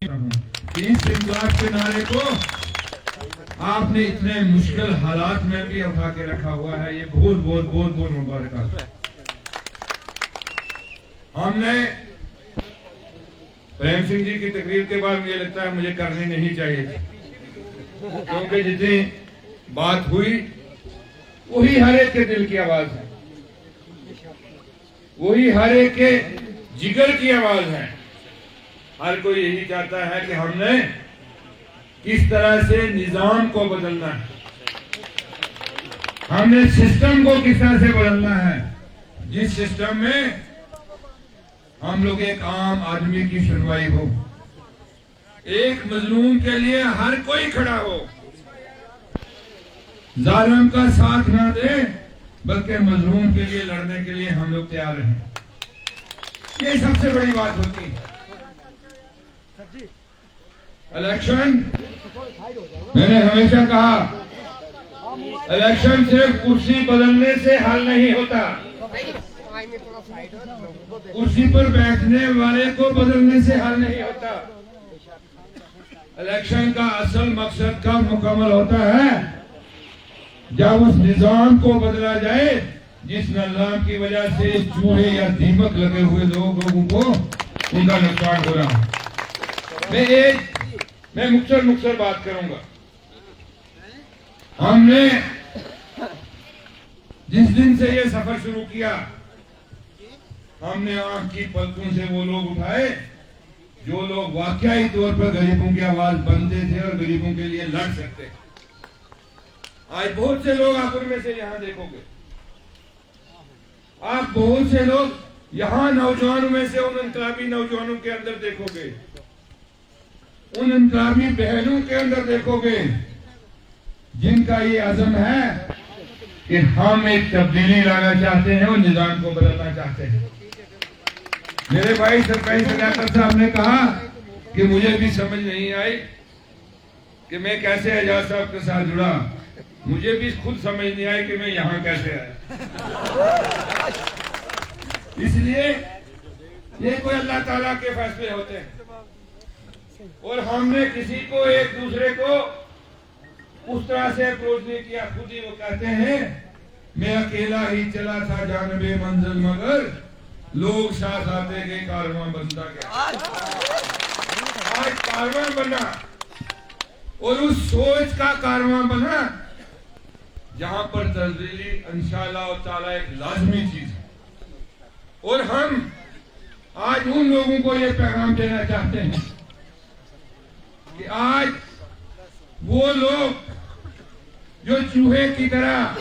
इस इनकलाब के नारे को आपने इतने मुश्किल हालात में भी उठा के रखा हुआ है, ये बहुत बहुत बहुत बहुत मुबारक। हमने प्रेम सिंह जी की तकरीर के बाद मुझे लगता है मुझे करनी नहीं चाहिए, क्योंकि जितनी बात हुई वही हर एक के दिल की आवाज है, वही हर एक के जिगर की आवाज है। हर कोई यही चाहता है कि हमने किस तरह से निजाम को बदलना है, हमने सिस्टम को किस तरह से बदलना है, जिस सिस्टम में हम लोग एक आम आदमी की सुनवाई हो, एक मजलूम के लिए हर कोई खड़ा हो, जालिम का साथ ना दे बल्कि मजलूम के लिए लड़ने के लिए हम लोग तैयार हैं। ये सबसे बड़ी बात होती है। इलेक्शन, मैंने हमेशा कहा, इलेक्शन सिर्फ कुर्सी बदलने से हल नहीं होता, कुर्सी पर बैठने वाले को बदलने से हल नहीं होता। इलेक्शन का असल मकसद कब मुकम्मल होता है? जब उस निजाम को बदला जाए जिस निजाम की वजह से चूहे या दीमक लगे हुए लोगों को उनका नुकसान हो रहा है। मैं मुख्तर बात करूंगा। हमने जिस दिन से ये सफर शुरू किया, हमने आंख की पलकों से वो लोग उठाए जो लोग वाकई तौर पर गरीबों की आवाज बनते थे और गरीबों के लिए लड़ सकते। आज बहुत से लोग आप उनमें से यहां देखोगे, आप बहुत से लोग यहां नौजवानों में से उन इनकलाबी नौजवानों के अंदर देखोगे, उन इनकलाबी बहनों के अंदर देखोगे जिनका ये अज़म है कि हम एक तब्दीली लाना चाहते हैं और निजाम को बदलना चाहते हैं। मेरे भाई सरपंच सदाकत साहब ने कहा कि मुझे भी समझ नहीं आई कि मैं कैसे एजाज साहब के साथ जुड़ा, मुझे भी खुद समझ नहीं आई कि मैं यहाँ कैसे आया। इसलिए ये कोई अल्लाह ताला के फैसले होते हैं और हमने किसी को एक दूसरे को उस तरह से अप्रोच नहीं किया। खुद ही वो कहते हैं, मैं अकेला ही चला था जानबे मंजिल मगर लोग साथ आते गए कारवां बनता गया। आज कारवां बना और उस सोच का कारवां बना जहां पर तब्दीली इंशाअल्लाह ताला एक लाजमी चीज है। और हम आज उन लोगों को ये पैगाम देना चाहते हैं कि आज वो लोग जो चूहे की तरह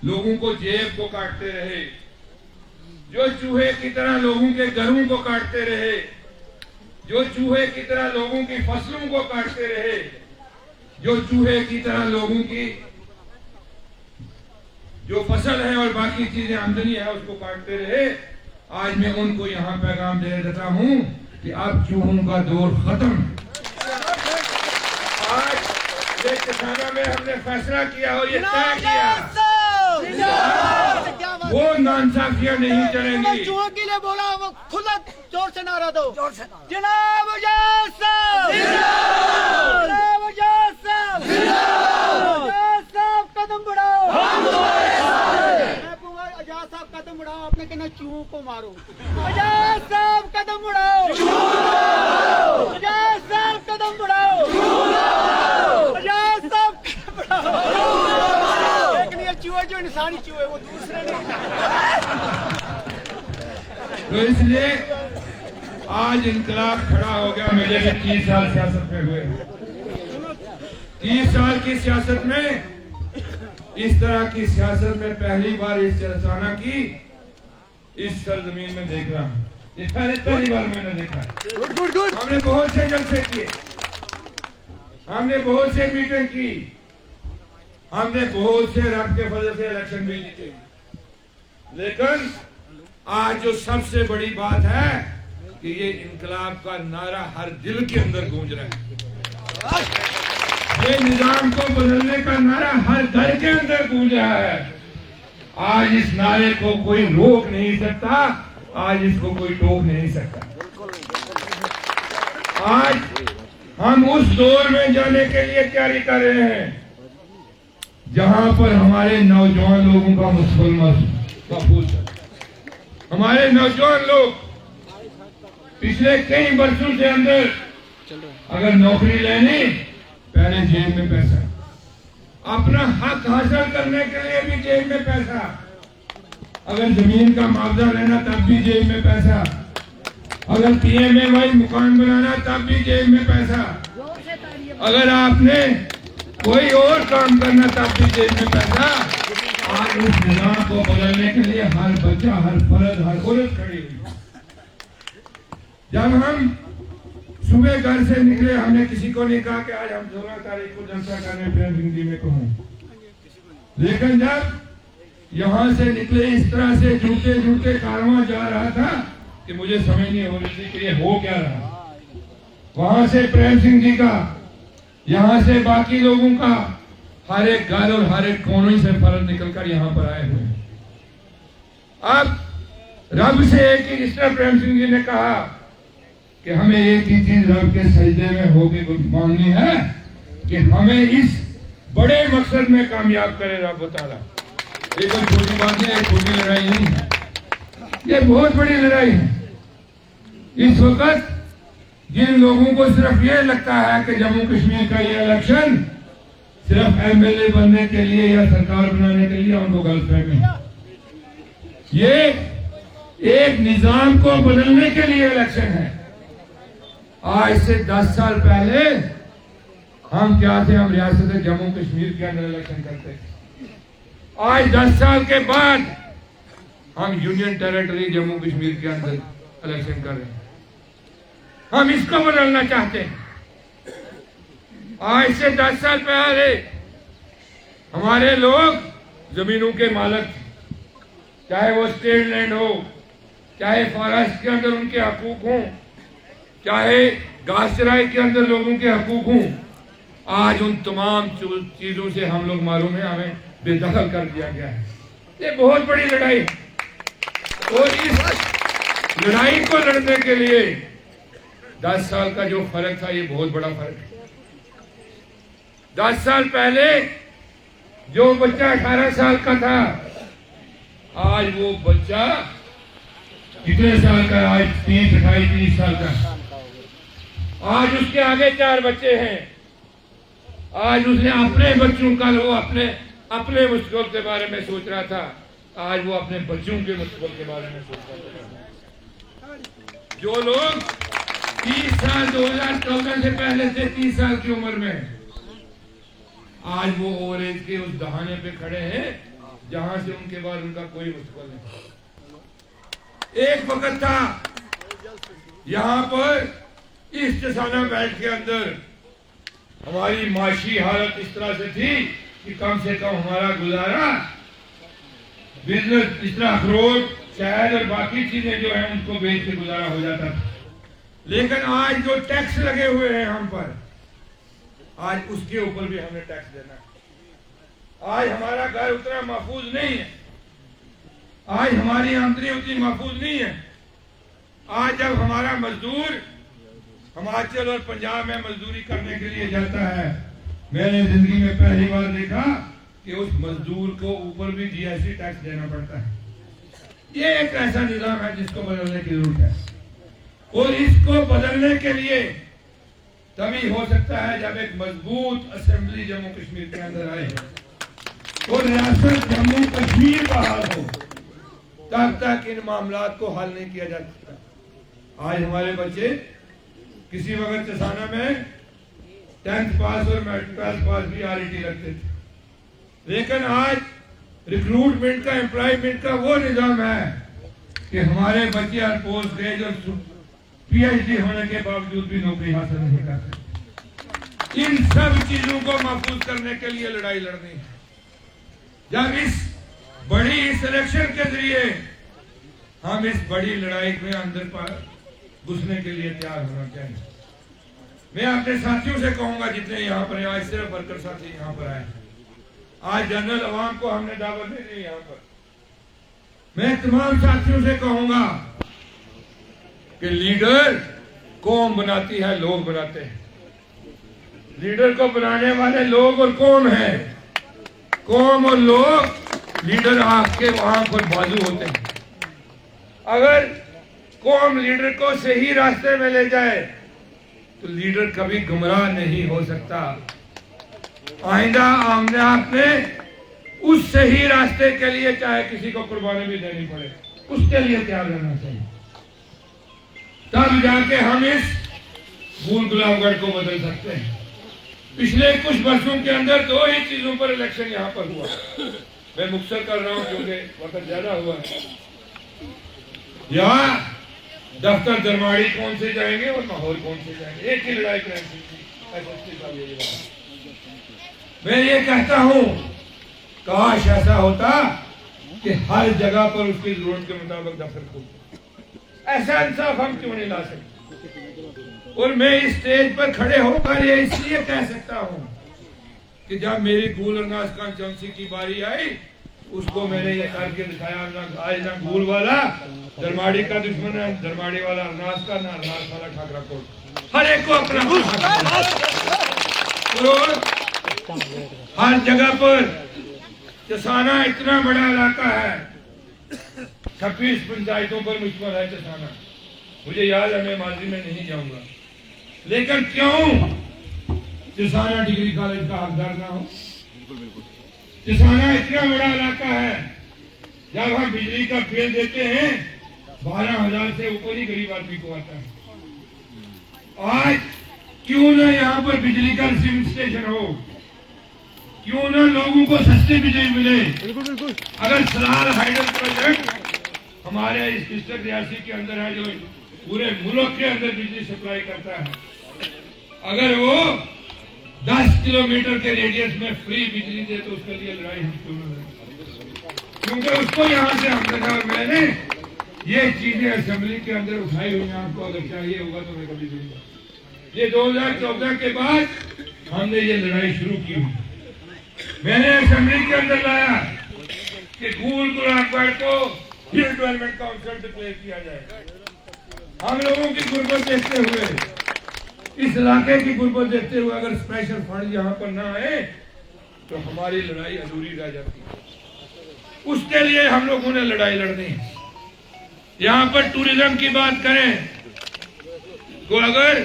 लोगों को जेब को काटते रहे, जो चूहे की तरह लोगों के घरों को काटते रहे, जो चूहे की तरह लोगों की फसलों को काटते रहे, जो चूहे की तरह लोगों की जो फसल है और बाकी चीजें आमदनी है उसको काटते रहे, आज मैं उनको यहाँ पैगाम दे देता हूँ कि अब चूहों का दौर खत्म। आज ये किसानों में हमने फैसला किया और ये तय किया, वो नाइंसाफियां नहीं चलेंगी। चूहों के लिए बोला, वो खुला जोर से नारा दो, जनाब एजाज साहब, जनाब एजाज साहब, एजाज साहब कदम बढ़ाओ, एजाज साहब कदम बढ़ाओ, आपने कहना चूहों को मारो। एजाज साहब कदम बढ़ाओ, एजाज साहब कदम बढ़ाओ, एजाज साहब कदम बढ़ाओ। लेकिन ये चूहे जो इंसानी चूहे वो दूसरे नहीं। तो इसलिए आज इनकलाब खड़ा हो गया। मेरे भी 30 साल सियासत में हुए, 30 साल की सियासत में इस तरह की सियासत में पहली बार इस जलसाना की इस सरजमीन में देख रहा हूँ। ये पहली बार मैंने देखा है। हमने बहुत से जलसे किए, हमने बहुत से मीटिंग की, हमने बहुत से रब के फजल से इलेक्शन भी जीते, लेकिन आज जो सबसे बड़ी बात है कि ये इनकलाब का नारा हर दिल के अंदर गूंज रहा है, ये निजाम को बदलने का नारा हर घर के अंदर गूंज रहा है। आज इस नारे को कोई रोक नहीं सकता, आज इसको कोई टोक नहीं सकता। आज हम उस दौर में जाने के लिए तैयारी कर रहे हैं जहां पर हमारे नौजवान लोगों का मुस्तकबिल महफूज है। हमारे नौजवान लोग पिछले कई वर्षों से अंदर अगर नौकरी लेनी, पहले जेब में पैसा, अपना हक हासिल करने के लिए भी जेब में पैसा, अगर जमीन का मुआवजा लेना तब भी जेब में पैसा, अगर PMAY मकान बनाना तब भी जेब में पैसा, अगर आपने कोई और काम करना तब भी जेब में पैसा। आज उस निजाम को बदलने के लिए हर बच्चा, हर फर्द, हर औरत खड़ी हुई। जब हम सुबह घर से निकले, हमने किसी को नहीं कहा कि आज हम 16 तारीख को जलसा करने प्रेम सिंह जी में कहूं, लेकिन जब यहां से निकले इस तरह से झूठे झूठे कारवां जा रहा था कि मुझे समझ नहीं हो रही थी कि ये हो क्या रहा। वहां से प्रेम सिंह जी का, यहां से बाकी लोगों का, हर एक घर और हर एक कोने से फर्ज निकलकर यहां पर आए हुए हैं। अब रब से एक ही, जिस तरह प्रेम सिंह जी ने कहा कि हमें एक ही चीज रब के सजदे में होकर मांगनी है कि हमें इस बड़े मकसद में कामयाब करे रब ताला। ये कोई छोटी बात नहीं है, छोटी लड़ाई नहीं है, ये बहुत बड़ी लड़ाई है। इस वक्त जिन लोगों को सिर्फ ये लगता है कि जम्मू कश्मीर का ये इलेक्शन सिर्फ MLA बनने के लिए या सरकार बनाने के लिए, उनको गलतफहमी है। ये एक निजाम को बदलने के लिए इलेक्शन है। आज से 10 साल पहले हम क्या थे? हम रियासत जम्मू कश्मीर के अंदर इलेक्शन करते थे। आज 10 साल के बाद हम यूनियन टेरिटरी जम्मू कश्मीर के अंदर इलेक्शन कर रहे हैं। हम इसको बदलना चाहते हैं। आज से 10 साल पहले हमारे लोग जमीनों के मालिक थे, चाहे वो स्टेट लैंड हो, चाहे फॉरेस्ट के अंदर उनके हकूक हों, चाहे घास चराई के अंदर लोगों के हकूक हों। आज उन तमाम चीजों से हम लोग मालूम है हमें बेदखल कर दिया गया है। ये बहुत बड़ी लड़ाई है और इस लड़ाई को लड़ने के लिए 10 साल का जो फर्क था, ये बहुत बड़ा फर्क है। 10 साल पहले जो बच्चा 18 साल का था, आज वो बच्चा कितने साल का? आज 30, 28, 30 साल का। आज उसके आगे 4 बच्चे हैं। आज उसने अपने बच्चों का, वो अपने मुस्तकबिल के बारे में सोच रहा था, आज वो अपने बच्चों के मुस्तकबिल के बारे में सोच रहा था। जो लोग 30 साल 2014 से पहले से 30 साल की उम्र में, आज वो ओवर एज के उस दहाने पे खड़े हैं जहां से उनके बाद उनका कोई मुस्तकबिल नहीं। एक वक्त था यहां पर इस चसाना बेल्ट के अंदर हमारी माशी हालत इस तरह से थी कि कम से कम हमारा गुजारा बिजनेस, इस तरह अखरोट, शहद और बाकी चीजें जो है उनको बेच के गुजारा हो जाता था। लेकिन आज जो टैक्स लगे हुए हैं हम पर, आज उसके ऊपर भी हमें टैक्स देना है। आज हमारा घर उतना महफूज नहीं है, आज हमारी आमदनी उतनी महफूज नहीं है। आज जब हमारा मजदूर हिमाचल और पंजाब में मजदूरी करने के लिए जाता है, मैंने जिंदगी में पहली बार देखा कि उस मजदूर को ऊपर भी GST टैक्स देना पड़ता है। ये एक ऐसा निजाम है जिसको बदलने की जरूरत है और इसको बदलने के लिए तभी हो सकता है जब एक मजबूत असेंबली जम्मू कश्मीर के अंदर आए और रियासत जम्मू कश्मीर का हाल हो। तब तक इन मामलात को हल नहीं किया जा सकता। आज हमारे बच्चे किसी वक्त चसाना में 10th पास और 12th पास भी RET लगते थे, लेकिन आज रिक्रूटमेंट का, एम्प्लॉयमेंट का वो निजाम है कि हमारे बच्चे हर पोस्ट ग्रेजुएट और PhD होने के बावजूद भी नौकरी हासिल नहीं करते। इन सब चीजों को महफूज करने के लिए लड़ाई लड़नी है। जब इस बड़ी सिलेक्शन के जरिए हम इस बड़ी लड़ाई में अंदर पर घुसने के लिए तैयार होना चाहिए। मैं अपने साथियों से कहूंगा जितने यहाँ पर, आज सिर्फ वर्कर साथी यहाँ पर आए, आज जनरल अवाम को हमने दावत नहीं दी यहाँ पर। मैं तमाम साथियों से कहूंगा कि लीडर कौम बनाती है, लोग बनाते हैं। लीडर को बनाने वाले लोग और कौम है। कौम और लोग लीडर आपके वहां पर बाजू होते हैं। अगर कौम लीडर को सही रास्ते में ले जाए तो लीडर कभी गुमराह नहीं हो सकता। आइंदा आमने आपने उस सही रास्ते के लिए चाहे किसी को कुर्बानी भी देनी पड़े, उसके लिए तैयार रहना चाहिए। तब जाके हम इस भूल गुलामगढ़ को बदल सकते हैं। पिछले कुछ वर्षों के अंदर दो ही चीजों पर इलेक्शन यहाँ पर हुआ। मैं मुख्तर कर रहा हूँ क्योंकि वक्त ज्यादा हुआ है। यहाँ दफ्तर दरमाड़ी कौन से जाएंगे और माहौल कौन से जाएंगे, एक ही लड़ाई करेंगे। मैं ये कहता हूँ काश ऐसा होता कि हर जगह पर उसकी जरूरत के मुताबिक दफ्तर खुलते। ऐसा इंसाफ हम क्यों नहीं ला सकते? और मैं इस स्टेज पर खड़े होकर ये इसलिए कह सकता हूँ कि जब मेरी गूल अरनास कॉन्स्टिट्यूंसी की बारी आई, उसको मैंने ये करके दिखाया। ना गूल वाला दरमाड़ी का दुश्मन है, दरमाड़ी वाला अरनास का, ना अरनास वाला ठाकरा कोट। हर एक को अपना और हर जगह पर चसाना इतना बड़ा इलाका है, 26 पंचायतों पर मुश्तमिल है चसाना। मुझे याद है, मैं माजी में नहीं जाऊंगा, लेकिन क्यों चसाना डिग्री कॉलेज का हकदार ना हो? चसाना इतना बड़ा इलाका है, जब हम बिजली का बिल देते हैं 12,000 से ऊपर ही गरीब आदमी को आता है। आज क्यों ना यहाँ पर बिजली का रिसीविंग स्टेशन हो, क्यों ना लोगों को सस्ती बिजली मिले। अगर सलाल हाइडल प्रोजेक्ट हमारे इस डिस्ट्रिक्ट रियासी के अंदर है, जो पूरे मुल्क के अंदर बिजली सप्लाई करता है, अगर वो 10 किलोमीटर के रेडियस में फ्री बिजली दे तो उसके लिए लड़ाई हम क्यों न लड़ें? क्योंकि उसको यहाँ से हमने और मैंने ये चीजें असेंबली के अंदर उठाई हुई हैं। आपको अगर चाहिए होगा तो मैं कभी दूंगा। ये 2014 के बाद हमने ये लड़ाई शुरू की। मैंने असेंबली के अंदर लाया कि गूल गुलामगढ़ को हिल डेवलपमेंट काउंसिल डिक्लेयर किया जाए। हम लोगों की गुर्बत देखते हुए, इस इलाके की गुर्बत देखते हुए, अगर स्पेशल फंड यहाँ पर ना आए तो हमारी लड़ाई अधूरी रह जाती है। उसके लिए हम लोगों ने लड़ाई लड़नी है। यहाँ पर टूरिज्म की बात करें तो अगर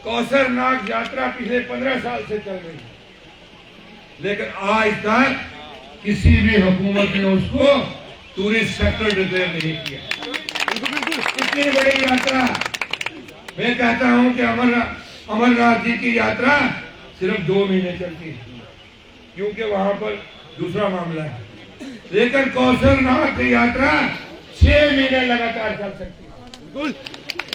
कौसर नाग यात्रा पिछले 15 साल से चल रही है, लेकिन आज तक किसी भी हुकूमत ने उसको टूरिस्ट सेक्टर डिक्लेयर नहीं किया। इतनी बड़ी यात्रा, मैं कहता हूं कि अमरनाथ जी की यात्रा सिर्फ 2 महीने चलती है, क्योंकि वहां पर दूसरा मामला है। लेकिन कौसर नाग की यात्रा 6 महीने लगातार चल सकती है।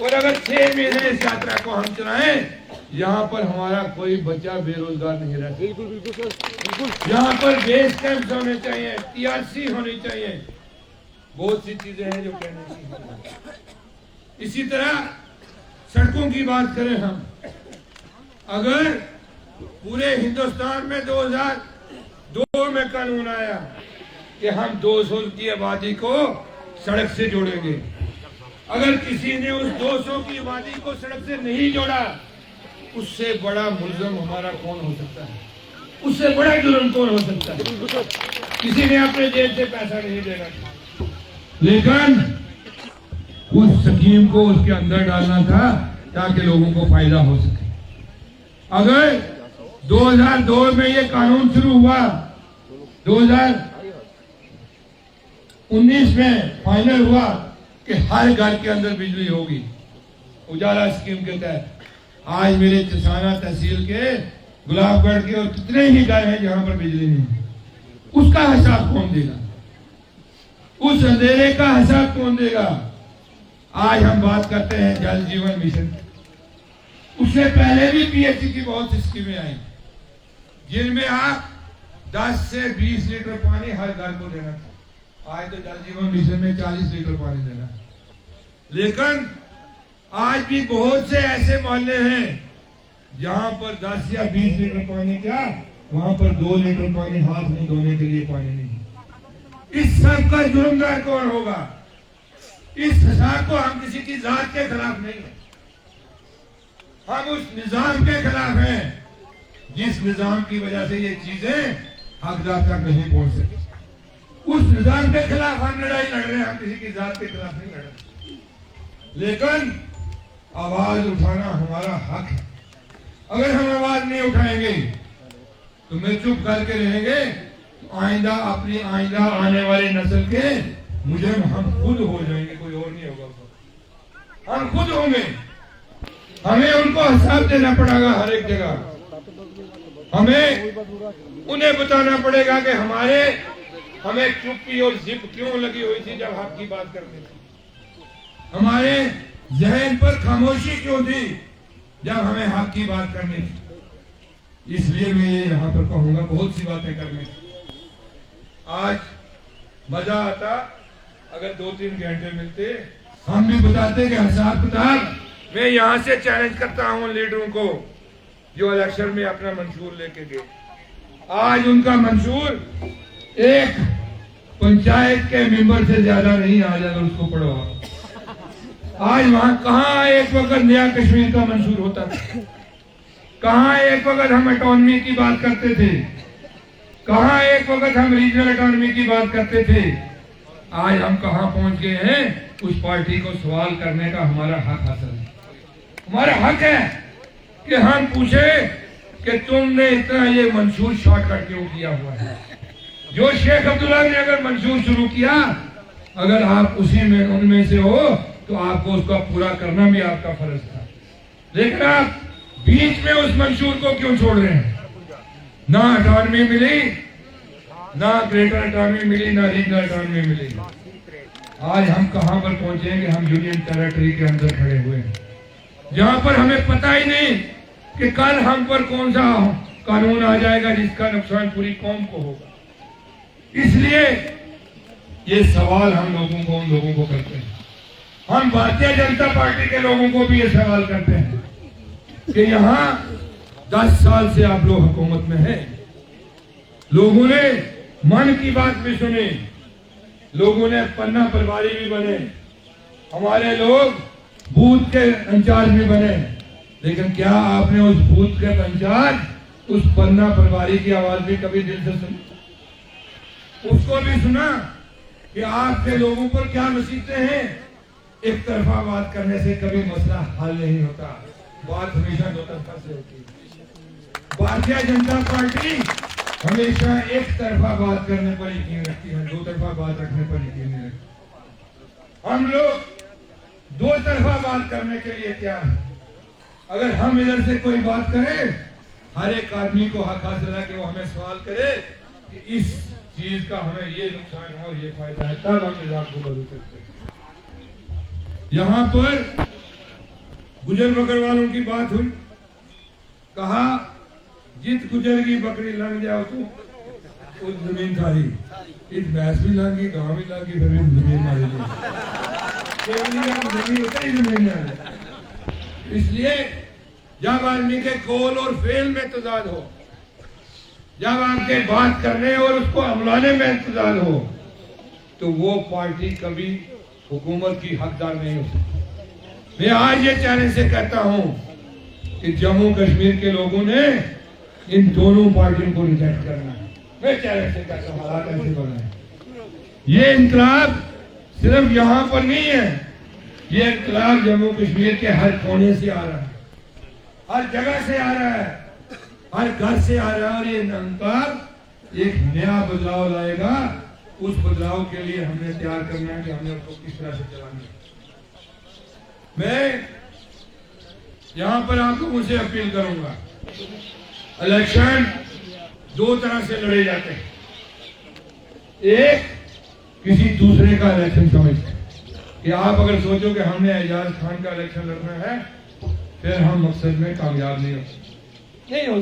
और अगर 6 महीने इस यात्रा को हम चलाएं, यहाँ पर हमारा कोई बच्चा बेरोजगार नहीं रहता। बिल्कुल। यहाँ पर बेस कैंप होने चाहिए, TRC होनी चाहिए, बहुत सी चीजें हैं जो कहने की। इसी तरह सड़कों की बात करें हम, अगर पूरे हिंदुस्तान में 2002 में कानून आया कि हम 200 की आबादी को सड़क से जोड़ेंगे, अगर किसी ने उस 200 की आबादी को सड़क से नहीं जोड़ा, उससे बड़ा मुल्ज़िम हमारा कौन हो सकता है? उससे बड़ा जुर्म कौन हो सकता है? किसी ने अपने जेब से पैसा नहीं देना, लेकिन उस स्कीम को उसके अंदर डालना था ताकि लोगों को फायदा हो सके। अगर 2002 में ये कानून शुरू हुआ, 2019 में फाइनल हुआ कि हर घर के अंदर बिजली होगी, उजाला स्कीम के तहत। आज मेरे चसाना तहसील के, गुलाबगढ़ के और कितने ही गांव हैं जहां पर बिजली नहीं, उसका हिसाब कौन देगा? उस अंधेरे का हिसाब कौन देगा? आज हम बात करते हैं जल जीवन मिशन, उससे पहले भी PHC की बहुत सी स्कीमें आई, जिनमें आप 10 से 20 लीटर पानी हर घर को देना था। आज तो जल जीवन मिशन में 40 लीटर पानी देना। लेकिन आज भी बहुत से ऐसे मोहल्ले हैं जहां पर 10 या 20 लीटर पानी क्या, वहां पर 2 लीटर पानी हाथ मुंह धोने के लिए पानी नहीं। इस सब का जुर्मदार कौन होगा? इस हिसाब को हम किसी की जात के खिलाफ नहीं है, हम उस निजाम के खिलाफ हैं जिस निजाम की वजह से ये चीजें हकदार तक नहीं पहुंच सकी। उस निजाम के खिलाफ हम लड़ाई लड़ रहे हैं, हम किसी की जात के खिलाफ नहीं लड़ रहे। लेकिन आवाज उठाना हमारा हक है। अगर हम आवाज नहीं उठाएंगे तो मैं चुप करके रहेंगे तो आइंदा आने वाली नस्ल के मुजरिम हम खुद हो जाएंगे, कोई और नहीं होगा। हम खुद होंगे। हमें उनको हिसाब देना पड़ेगा हर एक जगह। हमें उन्हें बताना पड़ेगा कि हमें चुप्पी और जिप क्यों लगी हुई थी जब हक की बात करते थे। हमारे जहन पर खामोशी क्यों थी जब हमें हक की बात करनी थी। इसलिए मैं ये यहाँ पर कहूंगा, बहुत सी बातें करने आज मजा आता अगर 2-3 घंटे मिलते, हम भी बताते कि हिसाब किताब। मैं यहाँ से चैलेंज करता हूँ लीडरों को जो इलेक्शन में अपना मंशूर लेके गए। आज उनका मंशूर एक पंचायत के मेंबर से ज्यादा नहीं, आज अगर उसको पढ़ो। आज वहां कहाँ एक वक्त नया कश्मीर का मंशूर होता था, कहाँ एक वक्त हम ऑटोनॉमी की बात करते थे, कहाँ एक वक्त हम रीजनल ऑटोनॉमी की बात करते थे। आज हम कहाँ पहुंच गए हैं? उस पार्टी को सवाल करने का हमारा हक हासिल है। हमारा हक है कि हम पूछे कि तुमने इतना ये मंशूर शॉर्टकट क्यों किया हुआ है। जो शेख अब्दुल्ला ने अगर मंशूर शुरू किया, अगर आप उसी में उनमें से हो तो आपको उसका पूरा करना भी आपका फर्ज था। लेकिन आप बीच में उस मंशूर को क्यों छोड़ रहे हैं? ना ऑटोनॉमी मिली, ना ग्रेटर ऑटोनॉमी मिली, ना रीजनल ऑटोनॉमी मिली। आज हम कहां पर पहुंचे कि हम यूनियन टेरिटरी के अंदर खड़े हुए हैं, जहां पर हमें पता ही नहीं कि कल हम पर कौन सा कानून आ जाएगा जिसका नुकसान पूरी कौम को होगा। इसलिए ये सवाल हम लोगों को, उन लोगों को करते हैं। हम भारतीय जनता पार्टी के लोगों को भी ये सवाल करते हैं कि यहाँ 10 साल से आप लोग हुकूमत में हैं। लोगों ने मन की बात भी सुनी, लोगों ने पन्ना प्रभारी भी बने, हमारे लोग बूथ के इंचार्ज भी बने। लेकिन क्या आपने उस बूथ के इंचार्ज, उस पन्ना प्रभारी की आवाज भी कभी दिल से सुनी? उसको भी सुना कि आपके लोगों पर क्या मुसीबतें हैं? एक तरफा बात करने से कभी मसला हल नहीं होता, बात हमेशा दो तरफा से होती है। भारतीय जनता पार्टी हमेशा एक तरफा बात करने पर यकीन रखती है, दो तरफा बात रखने पर यकीन नहीं रखती। हम लोग दो तरफा बात करने के लिए तैयार हैं। अगर हम इधर से कोई बात करें, हर एक आदमी को हक हासिल है कि वो हमें सवाल करे कि इस चीज का हमें ये नुकसान है और ये फायदा है, तब हम निजाम को बदल सकते हैं। यहाँ पर गुजर बकरवालों की बात हुई, कहा जित गुजर की बकरी लग जाओ तो उस जमीन खाली, इस भैंस भी लागी, गांव भी लागी, फिर भी जमीन मारी जमीन होता ही जमीन है। इसलिए जब आदमी के कौल और फेल में तजाद हो, जब आपके बात करने और उसको अमलाने में इंतजार हो, तो वो पार्टी कभी हुकूमत की हकदार नहीं हो सकती। मैं आज ये चैलेंज से कहता हूं कि जम्मू कश्मीर के लोगों ने इन दोनों पार्टियों को रिजेक्ट करना है। मैं चैलेंज से कहता हूं, हालात ऐसे बन रहे हैं। ये इंकलाब सिर्फ यहां पर नहीं है, ये इंकलाब जम्मू कश्मीर के हर कोने से आ रहा है, हर जगह से आ रहा है, हर घर से आ रहा है। और ये इंकलाब एक नया बदलाव लाएगा। उस बदलाव के लिए हमने तैयार करना है कि हमने उसको किस तरह से चलाना है। मैं यहां पर आप लोगों से अपील करूंगा, इलेक्शन दो तरह से लड़े जाते हैं। एक किसी दूसरे का इलेक्शन समझते कि आप अगर सोचो कि हमने एजाज खान का इलेक्शन लड़ना है, फिर हम मकसद में कामयाब नहीं हो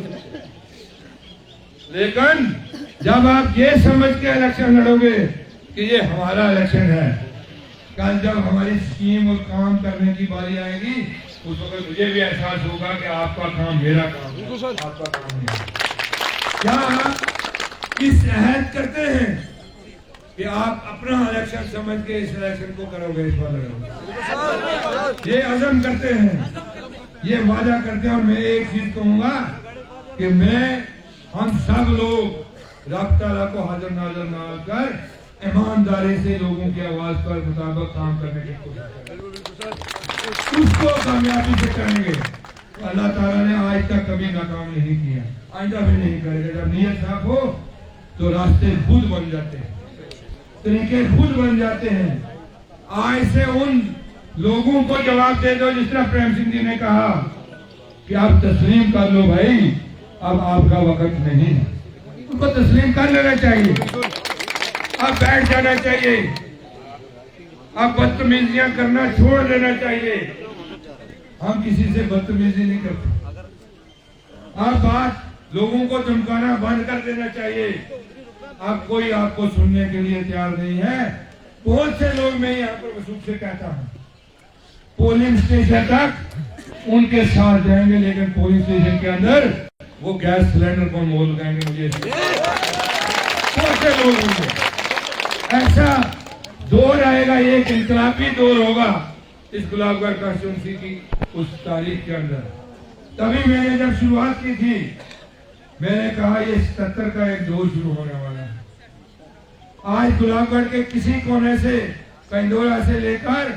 सकते। लेकिन जब आप ये समझ के इलेक्शन लड़ोगे कि ये हमारा इलेक्शन है, कल जब हमारी स्कीम और काम करने की बारी आएगी, उस वक्त मुझे भी एहसास होगा कि आपका काम मेरा काम है, आपका काम नहीं। क्या इस अहद करते हैं कि आप अपना इलेक्शन समझ के इस इलेक्शन को करोगे, इस बार लड़ोगे? ये अज़म करते हैं ये वादा करते हैं। और मैं एक चीज कहूंगा कि हम सब लोग रब ताला को हाजिर नाजर ना कर ईमानदारी से लोगों की आवाज पर मुताबिक काम करने की कोशिश करेंगे, उसको कामयाबी से करेंगे। तो अल्लाह ताला ने आज तक कभी नाकाम नहीं किया, आइंदा भी नहीं करेगा। जब नीयत साफ हो तो रास्ते खुद बन जाते हैं, तरीके खुद बन जाते हैं। आज से उन लोगों को जवाब दे दो जिस तरह प्रेम सिंह जी ने कहा कि आप तस्लीम कर लो भाई, अब आपका वक्त नहीं है। उनको तस्लीम कर लेना चाहिए, अब बैठ जाना चाहिए, अब बदतमीजियां करना छोड़ देना चाहिए। हम किसी से बदतमीजी नहीं करते। अब बात लोगों को धमकाना बंद कर देना चाहिए। अब कोई आपको सुनने के लिए तैयार नहीं है। बहुत से लोग मैं यहाँ पर वसूख से कहता हूँ, पोलिंग स्टेशन तक उनके साथ जाएंगे, लेकिन पोलिंग स्टेशन के अंदर वो गैस सिलेंडर को मोल लगाएंगे। मुझे बहुत से लोग होंगे, ऐसा दौर आएगा, एक इंकलाबी दौर होगा इस गुलाबगढ़ कॉन्स्टिट्यूंसी की उस तारीख के अंदर। तभी मैंने जब शुरुआत की थी, मैंने कहा ये 77 का एक दौर शुरू होने वाला है। आज गुलाबगढ़ के किसी कोने से, कंडोला से लेकर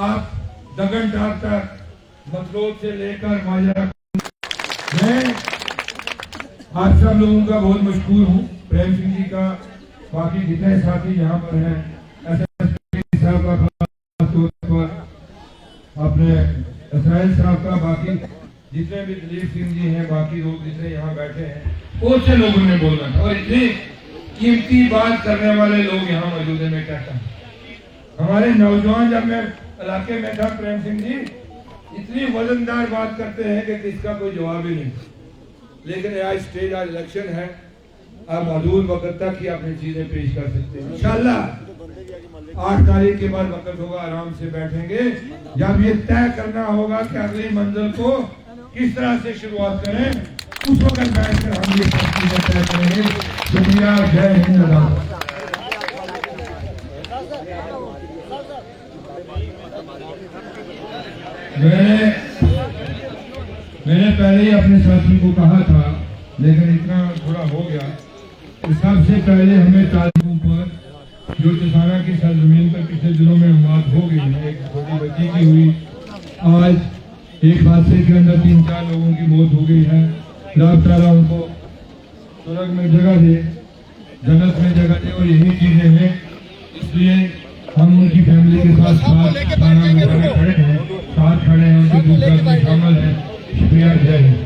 आप दगन टाप तक, मतलोद से लेकर माजरा, मैं आप सब लोगों का बहुत मशहूर हूँ, प्रेम सिंह जी का, बाकी जितने साथी यहाँ पर हैं, एसएसपी साहब का खास तौर पर, अपने इसराइल साहब का, बाकी जितने भी दिलीप सिंह जी हैं, बाकी लोग जितने यहाँ बैठे हैं, बहुत से लोगों ने बोलना था। और इतनी कीमती बात करने वाले लोग यहाँ मौजूद हैं। मैं कहता हूँ हमारे नौजवान, जब मैं इलाके में था, प्रेम सिंह जी इतनी वजनदार बात करते हैं कि किसका कोई जवाब ही नहीं। लेकिन आज स्टेज, आज इलेक्शन है, आप मौजूद वक्त तक ही अपनी चीजें पेश कर सकते हैं। इंशाल्लाह 8 तारीख के बाद वक्त होगा, आराम से बैठेंगे, जब ये तय करना होगा कि अगली मंजिल को किस तरह से शुरुआत करें, उस वक्त बैठकर हम ये सब चीजें तय करेंगे। शुक्रिया, जय हिंद। मैंने पहले ही अपने साथियों को कहा था, लेकिन इतना थोड़ा हो गया। सबसे पहले हमें तारीखों पर जो किसाना की सरजमीन पर पिछले दिनों में बात हो गई है, एक छोटी बच्ची की हुई, आज एक हादसे के अंदर 3-4 लोगों की मौत हो गई है। रब ताला उनको स्वर्ग में जगह दे, जन्नत में जगह दे। और यही चीजें हैं, इसलिए हम उनकी फैमिली के साथ खड़े हैं, साथ खड़े हैं, उनके दूसरा में शामिल है। शुक्रिया, जय हिंद।